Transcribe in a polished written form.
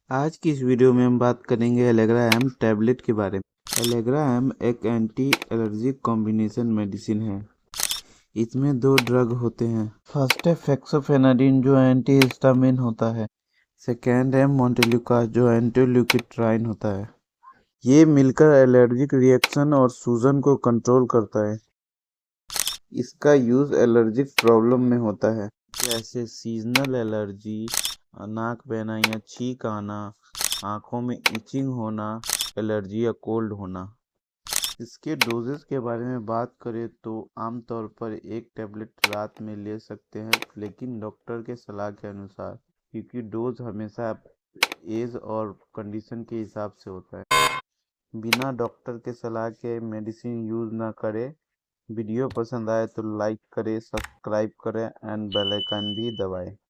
आज की इस वीडियो में हम बात करेंगे एलेग्रा एम टैबलेट के बारे में। एलेग्रा एम एक एंटी एलर्जिक कॉम्बिनेशन मेडिसिन है। इसमें दो ड्रग होते हैं। फर्स्ट है फेक्सोफेनाडिन जो एंटी हिस्टामिन होता है। सेकेंड है मोंटेलुका जो एंटी ल्यूकोट्राइन होता है। ये मिलकर एलर्जिक रिएक्शन और सूजन को कंट्रोल करता है। इसका यूज एलर्जिक प्रॉब्लम में होता है, जैसे सीजनल एलर्जी, नाक बहना या छींक आना, आंखों में इचिंग होना, एलर्जी या कोल्ड होना। इसके डोजेस के बारे में बात करें तो आमतौर पर एक टैबलेट रात में ले सकते हैं, लेकिन डॉक्टर के सलाह के अनुसार, क्योंकि डोज हमेशा एज और कंडीशन के हिसाब से होता है। बिना डॉक्टर के सलाह के मेडिसिन यूज ना करें। वीडियो पसंद आए तो लाइक करें, सब्सक्राइब करें एंड बेल आइकन भी दबाएं।